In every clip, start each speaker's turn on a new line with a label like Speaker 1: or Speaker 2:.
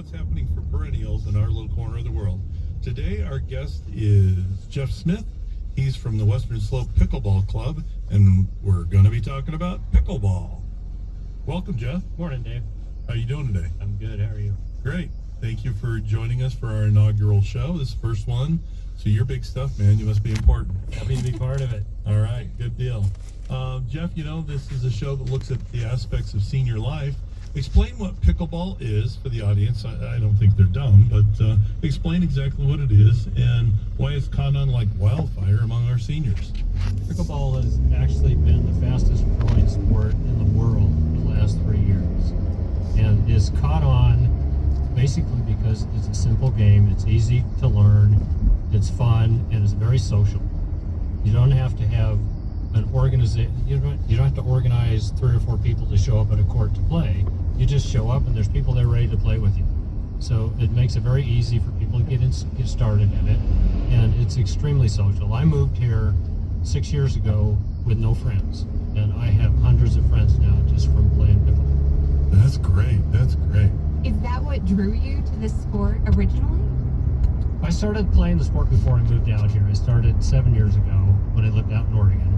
Speaker 1: what's happening for perennials in our little corner of the world. Today, our guest is Jeff Smith. He's from the Western Slope Pickleball Club, and we're going to be talking about pickleball. Welcome, Jeff.
Speaker 2: Morning, Dave.
Speaker 1: How are you doing today?
Speaker 2: I'm good. How are you?
Speaker 1: Great. Thank you for joining us for our inaugural show. This is the first one, so you're big stuff, man. You must be important.
Speaker 2: Happy to be part of it.
Speaker 1: All right, good deal. Jeff, you know, this is a show that looks at the aspects of senior life. Explain what pickleball is for the audience. I don't think they're dumb, but explain exactly what it is and why it's caught on like wildfire among our seniors.
Speaker 2: Pickleball has actually been the fastest growing sport in the world for the last 3 years, and is caught on basically because it's a simple game. It's easy to learn, it's fun, and it's very social. You don't have to have an organization. You don't have to organize 3 or 4 people to show up at a court to play. You just show up and there's people there ready to play with you. So it makes it very easy for people to get started in it, and it's extremely social. I moved here 6 years ago with no friends, and I have hundreds of friends now just from playing pickleball.
Speaker 1: That's great. That's great.
Speaker 3: Is that what drew you to this sport originally?
Speaker 2: I started playing the sport before I moved out here. I started 7 years ago when I lived out in Oregon.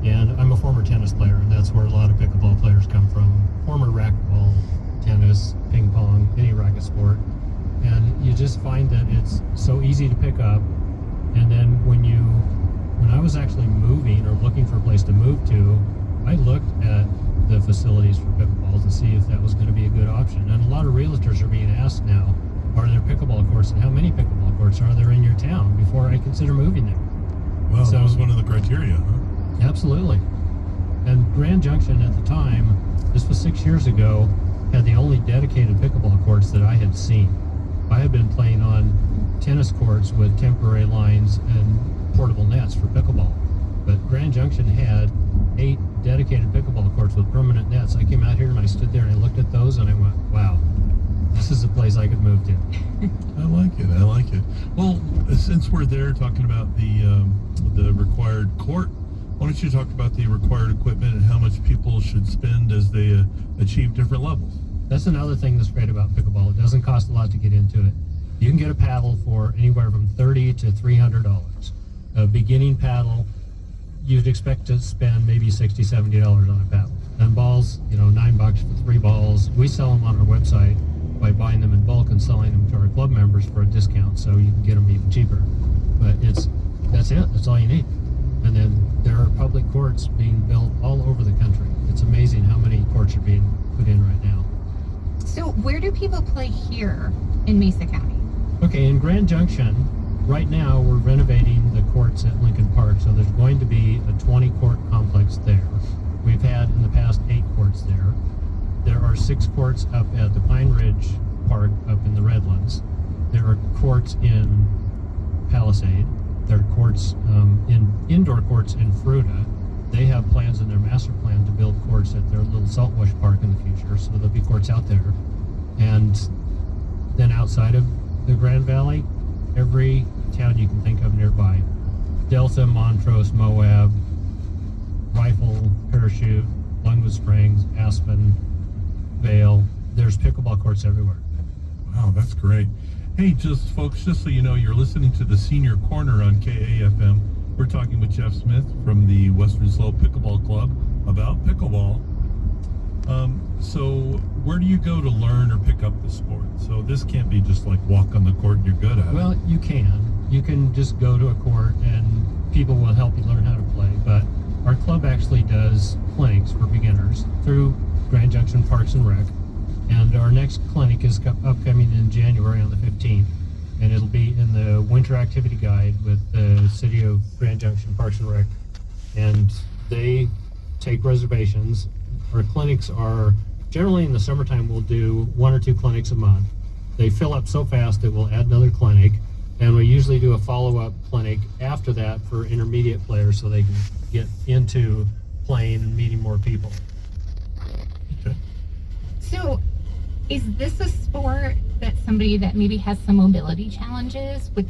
Speaker 2: And I'm a former tennis player, and that's where a lot of pickleball players come from. Former racquetball, tennis, ping pong, any racket sport. And you just find that it's so easy to pick up. And then when I was actually moving or looking for a place to move to, I looked at the facilities for pickleball to see if that was going to be a good option. And a lot of realtors are being asked now, are there pickleball courts and how many pickleball courts are there in your town before I consider moving there?
Speaker 1: Well, that was one of the criteria, huh?
Speaker 2: Absolutely. And Grand Junction at the time, this was 6 years ago, had the only dedicated pickleball courts that I had seen. I had been playing on tennis courts with temporary lines and portable nets for pickleball. But Grand Junction had 8 dedicated pickleball courts with permanent nets. I came out here and I stood there and I looked at those and I went, wow, this is a place I could move to.
Speaker 1: I like it. I like it. Well, since we're there talking about the required court, why don't you talk about the required equipment and how much people should spend as they achieve different levels?
Speaker 2: That's another thing that's great about pickleball. It doesn't cost a lot to get into it. You can get a paddle for anywhere from $30 to $300. A beginning paddle, you'd expect to spend maybe $60, $70 on a paddle. And balls, $9 for 3 balls. We sell them on our website by buying them in bulk and selling them to our club members for a discount, so you can get them even cheaper. But that's it. That's all you need. And then there are public courts being built all over the country. It's amazing how many courts are being put in right now.
Speaker 3: So where do people play here in Mesa County?
Speaker 2: Okay, in Grand Junction, right now we're renovating the courts at Lincoln Park, so there's going to be a 20-court complex there. We've had in the past 8 courts there. There are 6 courts up at the Pine Ridge Park up in the Redlands. There are courts in Palisade. There are courts, indoor courts in Fruita. They have plans in their master plan to build courts at their little saltwash park in the future, so there'll be courts out there. And then outside of the Grand Valley, every town you can think of nearby. Delta, Montrose, Moab, Rifle, Parachute, Longwood Springs, Aspen, Vale. There's pickleball courts everywhere.
Speaker 1: Wow, that's great. Hey, folks, just so you know, you're listening to the Senior Corner on KAFM. We're talking with Jeff Smith from the Western Slope Pickleball Club about pickleball. So where do you go to learn or pick up the sport? So this can't be just like walk on the court and you're good at it.
Speaker 2: Well, you can. You can just go to a court and people will help you learn how to play. But our club actually does clinics for beginners through Grand Junction Parks and Rec. And our next clinic is upcoming in January on the 15th. And it'll be in the winter activity guide with the City of Grand Junction Parks and Rec. And they take reservations. Our clinics are, generally in the summertime, we'll do 1 or 2 clinics a month. They fill up so fast that we'll add another clinic. And we usually do a follow-up clinic after that for intermediate players so they can get into playing and meeting more people.
Speaker 1: Okay.
Speaker 3: So is this a sport that somebody that maybe has some mobility challenges, would